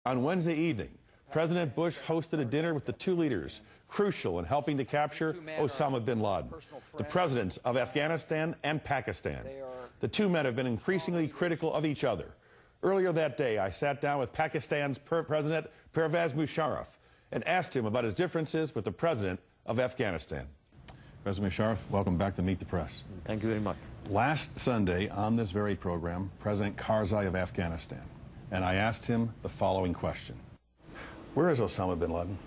On Wednesday evening, President Bush hosted a dinner with the two leaders, crucial in helping to capture Osama bin Laden, the presidents of Afghanistan and Pakistan. The two men have been increasingly critical of each other. Earlier that day, I sat down with Pakistan's President Pervez Musharraf and asked him about his differences with the president of Afghanistan. President Musharraf, welcome back to Meet the Press. Thank you very much. Last Sunday, on this very program, President Karzai of Afghanistan, and I asked him the following question. Where is Osama bin Laden?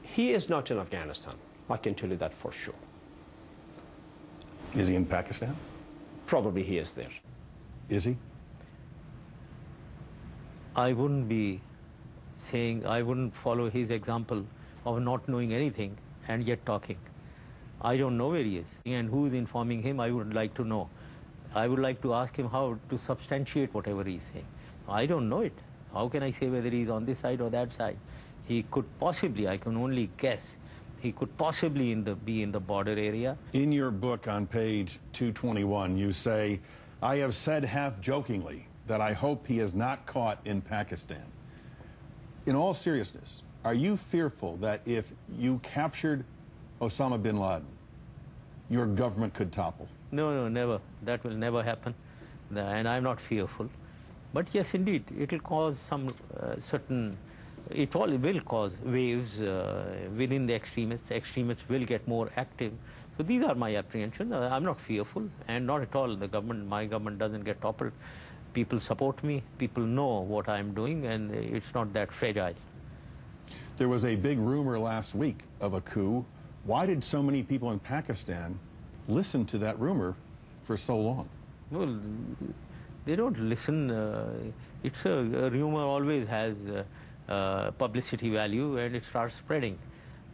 He is not in Afghanistan. I can tell you that for sure. Is he in Pakistan? Probably he is there. Is he? I wouldn't be saying, I wouldn't follow his example of not knowing anything and yet talking. I don't know where he is. And who is informing him, I would like to know. I would like to ask him how to substantiate whatever he is saying. I don't know it. How can I say whether he's on this side or that side? He could possibly, I can only guess, he could possibly be in the border area. In your book on page 221, you say, I have said half jokingly that I hope he is not caught in Pakistan. In all seriousness, are you fearful that if you captured Osama bin Laden, your government could topple? No, never. That will never happen. And I'm not fearful. But yes, indeed, it will cause some it will cause waves within the extremists. Extremists will get more active. So these are my apprehensions. I'm not fearful, and not at all. My government doesn't get toppled. People support me. People know what I'm doing, and it's not that fragile. There was a big rumor last week of a coup. Why did so many people in Pakistan listen to that rumor for so long? Well, they don't listen. It's a rumor always has publicity value, and it starts spreading.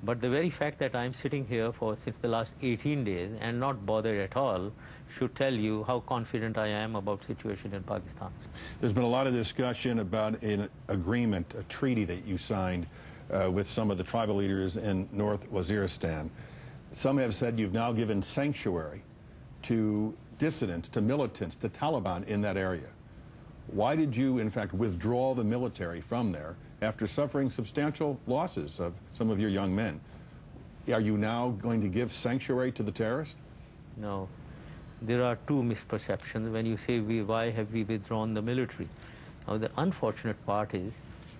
But the very fact that I'm sitting here since the last 18 days and not bothered at all should tell you how confident I am about the situation in Pakistan. There's been a lot of discussion about an agreement, a treaty that you signed with some of the tribal leaders in North Waziristan. Some have said you've now given sanctuary to dissidents, to militants, to Taliban in that area. Why did you, in fact, withdraw the military from there after suffering substantial losses of some of your young men? Are you now going to give sanctuary to the terrorists? No. There are two misperceptions when you say, why have we withdrawn the military? Now, the unfortunate part is,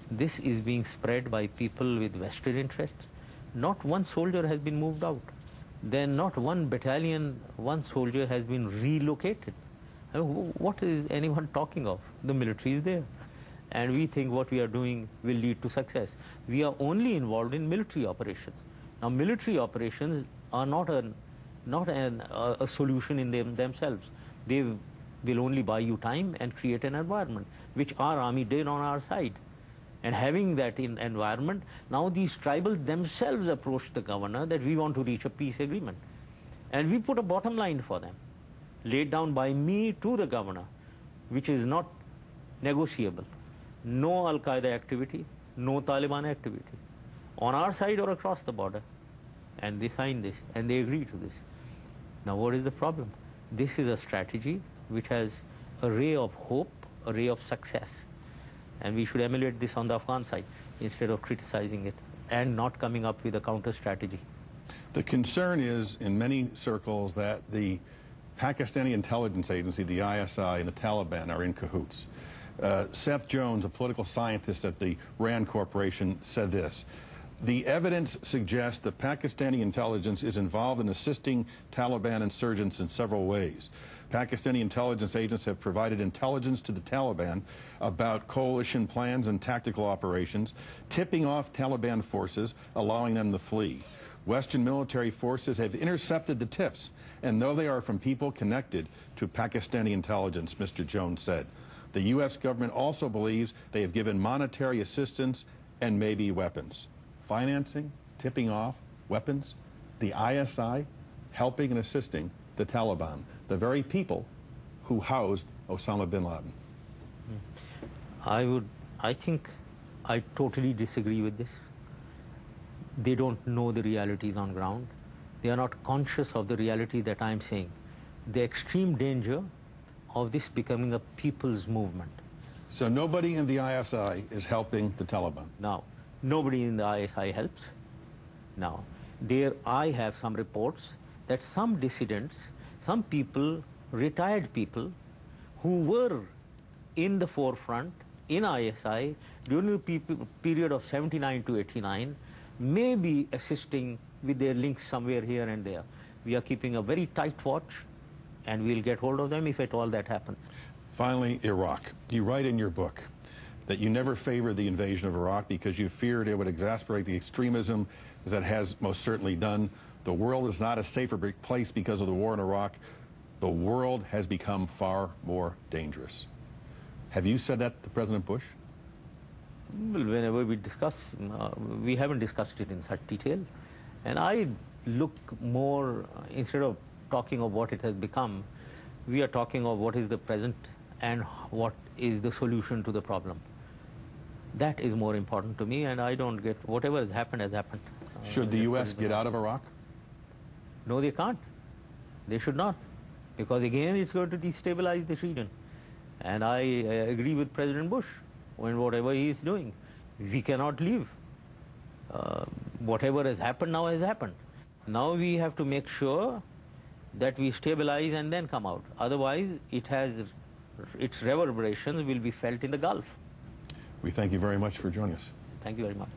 this is being spread by people with vested interests. Not one soldier has been moved out. Then not one battalion, one soldier has been relocated. I mean, what is anyone talking of? The military is there. And we think what we are doing will lead to success. We are only involved in military operations. Now, military operations are not a solution in themselves. They will only buy you time and create an environment, which our army did on our side. And having that environment, now these tribals themselves approached the governor that we want to reach a peace agreement. And we put a bottom line for them, laid down by me to the governor, which is not negotiable. No Al-Qaeda activity, no Taliban activity, on our side or across the border. And they signed this, and they agreed to this. Now, what is the problem? This is a strategy which has a ray of hope, a ray of success. And we should emulate this on the Afghan side instead of criticizing it and not coming up with a counter strategy. The concern is, in many circles, that the Pakistani intelligence agency, the ISI, and the Taliban are in cahoots. Seth Jones, a political scientist at the RAND Corporation, said this: the evidence suggests that Pakistani intelligence is involved in assisting Taliban insurgents in several ways. Pakistani intelligence agents have provided intelligence to the Taliban about coalition plans and tactical operations, tipping off Taliban forces, allowing them to flee. Western military forces have intercepted the tips, and though they are from people connected to Pakistani intelligence, Mr. Jones said. The U.S. government also believes they have given monetary assistance and maybe weapons. Financing, tipping off, weapons, the ISI helping and assisting the Taliban, the very people who housed Osama bin Laden. I think I totally disagree with this. They don't know the realities on ground. They are not conscious of the reality that I'm saying. The extreme danger of this becoming a people's movement. So nobody in the ISI is helping the Taliban? Now, nobody in the ISI helps. Now, there I have some reports that some dissidents, some people, retired people, who were in the forefront in ISI during the period of 79 to 89, may be assisting with their links somewhere here and there. We are keeping a very tight watch, and we'll get hold of them if at all that happens. Finally, Iraq. You write in your book that you never favored the invasion of Iraq because you feared it would exacerbate the extremism, as it has most certainly done. The world is not a safer place because of the war in Iraq. The world has become far more dangerous. Have you said that to President Bush? Well, whenever we discuss, we haven't discussed it in such detail. And I look more, instead of talking of what it has become, we are talking of what is the present and what is the solution to the problem. That is more important to me, and I don't get, whatever has happened has happened. Should the U.S. get out of Iraq? No, they can't. They should not. Because again, it's going to destabilize this region. And I agree with President Bush in whatever he is doing. We cannot leave. Whatever has happened now has happened. Now we have to make sure that we stabilize and then come out. Otherwise, its reverberations will be felt in the Gulf. We thank you very much for joining us. Thank you very much.